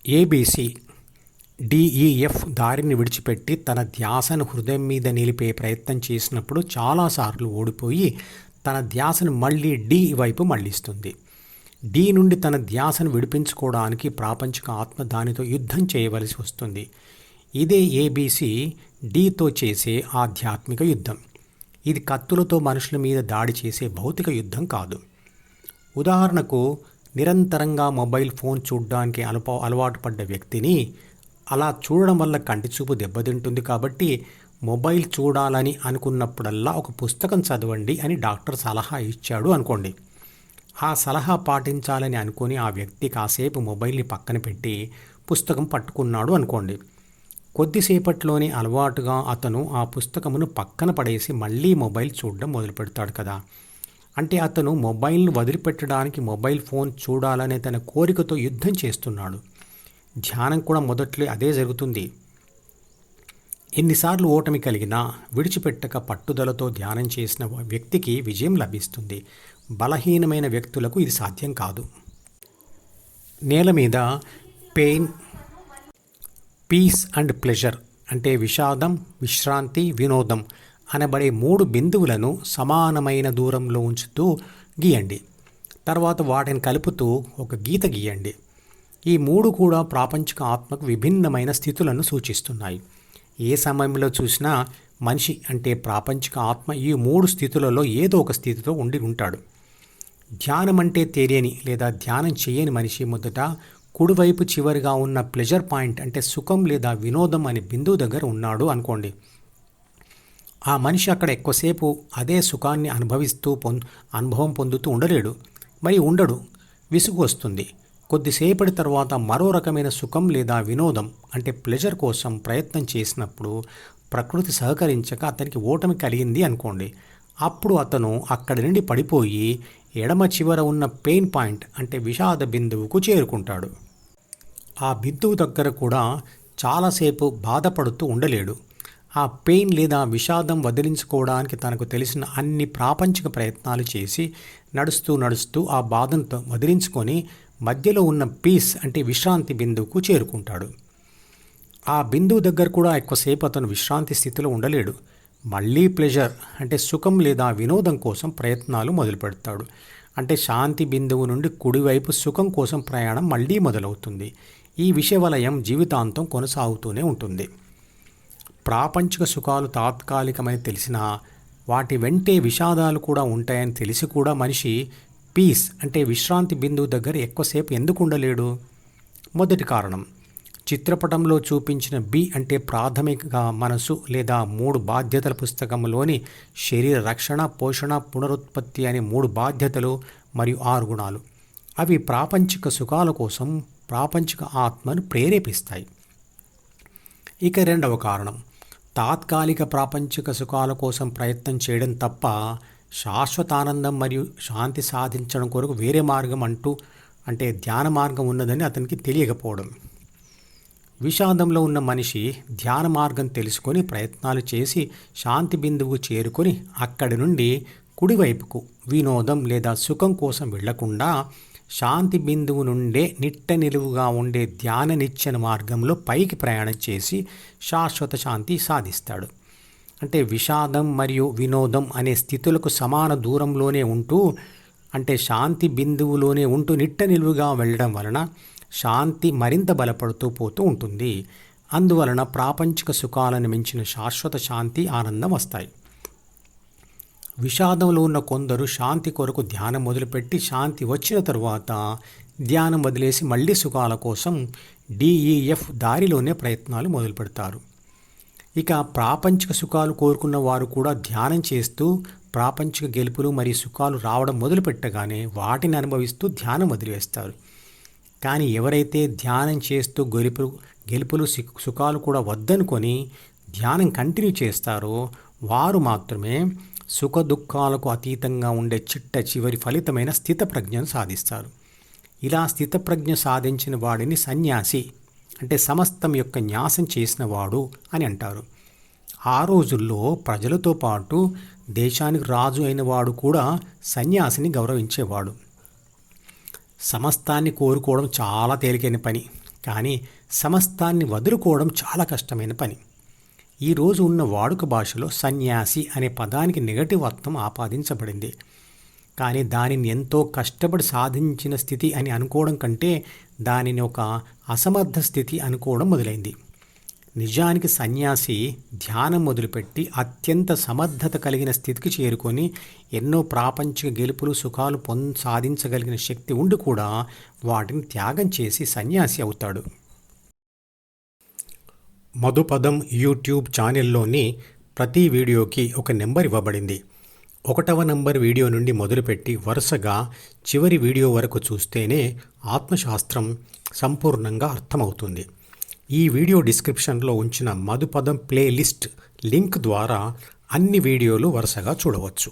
ABC DEF దారిని విడిచిపెట్టి తన ధ్యాసను హృదయం మీద నిలిపే ప్రయత్నం చేసినప్పుడు చాలాసార్లు ఓడిపోయి తన ధ్యాసను మళ్ళీ డి వైపు మళ్లిస్తుంది. డి నుండి తన ధ్యాసను విడిపించుకోవడానికి ప్రాపంచిక ఆత్మ దానితో యుద్ధం చేయవలసి వస్తుంది. ఇదే ఏబీసీ డితో చేసే ఆధ్యాత్మిక యుద్ధం. ఇది కత్తులతో మనుషుల మీద దాడి చేసే భౌతిక యుద్ధం కాదు. ఉదాహరణకు, నిరంతరంగా మొబైల్ ఫోన్ చూడడానికి అలవాటు పడ్డ వ్యక్తిని అలా చూడడం వల్ల కంటి చూపు దెబ్బతింటుంది కాబట్టి మొబైల్ చూడాలని అనుకున్నప్పుడల్లా ఒక పుస్తకం చదవండి అని డాక్టర్ సలహా ఇచ్చాడు అనుకోండి. ఆ సలహా పాటించాలని అనుకుని ఆ వ్యక్తి కాసేపు మొబైల్ని పక్కన పెట్టి పుస్తకం పట్టుకున్నాడు అనుకోండి. కొద్దిసేపట్లోనే అలవాటుగా అతను ఆ పుస్తకమును పక్కన పడేసి మళ్ళీ మొబైల్ చూడడం మొదలుపెడతాడు కదా. అంటే అతను మొబైల్ను వదిలిపెట్టడానికి మొబైల్ ఫోన్ చూడాలనే తన కోరికతో యుద్ధం చేస్తున్నాడు. ధ్యానం కూడా మొదట్లో అదే జరుగుతుంది. ఎన్నిసార్లు ఓటమి కలిగినా విడిచిపెట్టక పట్టుదలతో ధ్యానం చేసిన వ్యక్తికి విజయం లభిస్తుంది. బలహీనమైన వ్యక్తులకు ఇది సాధ్యం కాదు. నేల మీద పెయిన్, పీస్ అండ్ ప్లెజర్ అంటే విషాదం, విశ్రాంతి, వినోదం అనబడే 3 బిందువులను సమానమైన దూరంలో ఉంచుతూ గీయండి. తర్వాత వాటిని కలుపుతూ ఒక గీత గీయండి. ఈ 3 కూడా ప్రాపంచిక ఆత్మకు విభిన్నమైన స్థితులను సూచిస్తున్నాయి. ఏ సమయంలో చూసినా మనిషి అంటే ప్రాపంచిక ఆత్మ ఈ 3 స్థితులలో ఏదో ఒక స్థితిలో ఉండి ఉంటాడు. ధ్యానం అంటే తెలియని లేదా ధ్యానం చేయని మనిషి మొదట కుడివైపు చివరిగా ఉన్న ప్లెజర్ పాయింట్ అంటే సుఖం లేదా వినోదం అనే బిందువు దగ్గర ఉన్నాడు అనుకోండి. ఆ మనిషి అక్కడ ఎక్కువసేపు అదే సుఖాన్ని అనుభవం పొందుతూ ఉండలేడు, మరి ఉండడు, విసుగు వస్తుంది. కొద్దిసేపటి తర్వాత మరో రకమైన సుఖం లేదా వినోదం అంటే ప్లెజర్ కోసం ప్రయత్నం చేసినప్పుడు ప్రకృతి సహకరించక అతనికి ఓటమి కలిగింది అనుకోండి. అప్పుడు అతను అక్కడి నుండి పడిపోయి ఎడమ చివర ఉన్న పెయిన్ పాయింట్ అంటే విషాద బిందువుకు చేరుకుంటాడు. ఆ బిందువు దగ్గర కూడా చాలాసేపు బాధపడుతూ ఉండలేడు. ఆ పెయిన్ లేదా విషాదం వదిలించుకోవడానికి తనకు తెలిసిన అన్ని ప్రాపంచిక ప్రయత్నాలు చేసి నడుస్తూ ఆ బాధను వదిలించుకొని మధ్యలో ఉన్న పీస్ అంటే విశ్రాంతి బిందువుకు చేరుకుంటాడు. ఆ బిందువు దగ్గర కూడా ఎక్కువసేపు అతను విశ్రాంతి స్థితిలో ఉండలేడు. మళ్ళీ ప్లెజర్ అంటే సుఖం లేదా వినోదం కోసం ప్రయత్నాలు మొదలు పెడతాడు. అంటే శాంతి బిందువు నుండి కుడివైపు సుఖం కోసం ప్రయాణం మళ్ళీ మొదలవుతుంది. ఈ విషవలయం జీవితాంతం కొనసాగుతూనే ఉంటుంది. ప్రాపంచిక సుఖాలు తాత్కాలికమని తెలిసినా వాటి వెంటే విషాదాలు కూడా ఉంటాయని తెలిసి కూడా మనిషి పీస్ అంటే విశ్రాంతి బిందువు దగ్గర ఎక్కువసేపు ఎందుకు ఉండలేడు? మొదటి కారణం, చిత్రపటంలో చూపించిన బి అంటే ప్రాథమిక మనసు లేదా 3 బాధ్యతల పుస్తకంలోని శరీర రక్షణ, పోషణ, పునరుత్పత్తి అనే 3 బాధ్యతలు మరియు 6 గుణాలు. అవి ప్రాపంచిక సుఖాల కోసం ప్రాపంచిక ఆత్మను ప్రేరేపిస్తాయి. ఇక రెండవ కారణం, తాత్కాలిక ప్రాపంచిక సుఖాల కోసం ప్రయత్నం చేయడం తప్ప శాశ్వత ఆనందం మరియు శాంతి సాధించడం కొరకు వేరే మార్గం అంటే ధ్యాన మార్గం ఉన్నదని అతనికి తెలియకపోవడం. విషాదంలో ఉన్న మనిషి ధ్యాన మార్గం తెలుసుకొని ప్రయత్నాలు చేసి శాంతి బిందువు చేరుకొని అక్కడి నుండి కుడివైపుకు వినోదం లేదా సుఖం కోసం వెళ్లకుండా శాంతి బిందువు నుండే నిట్ట నిలువుగా ఉండే ధ్యాన నిచ్చెన మార్గంలో పైకి ప్రయాణం చేసి శాశ్వత శాంతి సాధిస్తాడు. అంటే విషాదం మరియు వినోదం అనే స్థితులకు సమాన దూరంలోనే ఉంటూ అంటే శాంతి బిందువులోనే ఉంటూ నిట్ట నిలువుగా వెళ్ళడం వలన శాంతి మరింత బలపడుతూ పోతూ ఉంటుంది. అందువలన ప్రాపంచిక సుఖాలను మించిన శాశ్వత శాంతి, ఆనందం వస్తాయి. విషాదంలో ఉన్న కొందరు శాంతి కొరకు ధ్యానం మొదలుపెట్టి శాంతి వచ్చిన తరువాత ధ్యానం వదిలేసి మళ్ళీ సుఖాల కోసం డిఈఎఫ్ దారిలోనే ప్రయత్నాలు మొదలు పెడతారు. ఇక ప్రాపంచిక సుఖాలు కోరుకున్న వారు కూడా ధ్యానం చేస్తూ ప్రాపంచిక గెలుపులు మరియు సుఖాలు రావడం మొదలుపెట్టగానే వాటిని అనుభవిస్తూ ధ్యానం వదిలివేస్తారు. కానీ ఎవరైతే ధ్యానం చేస్తూ గెలుపులు సుఖాలు కూడా వద్దనుకొని ధ్యానం కంటిన్యూ చేస్తారో వారు మాత్రమే సుఖ దుఃఖాలకు అతీతంగా ఉండే చివరి ఫలితమైన స్థితప్రజ్ఞను సాధిస్తారు. ఇలా స్థితప్రజ్ఞ సాధించిన వాడిని సన్యాసి అంటే సమస్తం యొక్క న్యాసం చేసిన వాడు అని అంటారు. ఆ రోజుల్లో ప్రజలతో పాటు దేశానికి రాజు అయిన వాడు కూడా సన్యాసిని గౌరవించేవాడు. సమస్తాన్ని కోరుకోవడం చాలా తేలికైన పని, కానీ సమస్తాన్ని వదులుకోవడం చాలా కష్టమైన పని. ఈరోజు ఉన్న వాడుక భాషలో సన్యాసి అనే పదానికి నెగటివ్ అర్థం ఆపాదించబడింది. కానీ దానిని ఎంతో కష్టపడి సాధించిన స్థితి అని అనుకోవడం కంటే దానిని ఒక అసమర్థ స్థితి అనుకోవడం మొదలైంది. నిజానికి సన్యాసి ధ్యానం మొదలుపెట్టి అత్యంత సమర్థత కలిగిన స్థితికి చేరుకొని ఎన్నో ప్రాపంచిక గెలుపులు సుఖాలు సాధించగలిగిన శక్తి ఉండి కూడా వాటిని త్యాగం చేసి సన్యాసి అవుతాడు. మధుపదం యూట్యూబ్ ఛానల్లోని ప్రతి వీడియోకి ఒక నెంబర్ ఇవ్వబడింది. 1వ నంబర్ వీడియో నుండి మొదలుపెట్టి వరుసగా చివరి వీడియో వరకు చూస్తేనే ఆత్మశాస్త్రం సంపూర్ణంగా అర్థమవుతుంది. ఈ వీడియో డిస్క్రిప్షన్లో ఉంచిన మధుపదం ప్లేలిస్ట్ లింక్ ద్వారా అన్ని వీడియోలు వరుసగా చూడవచ్చు.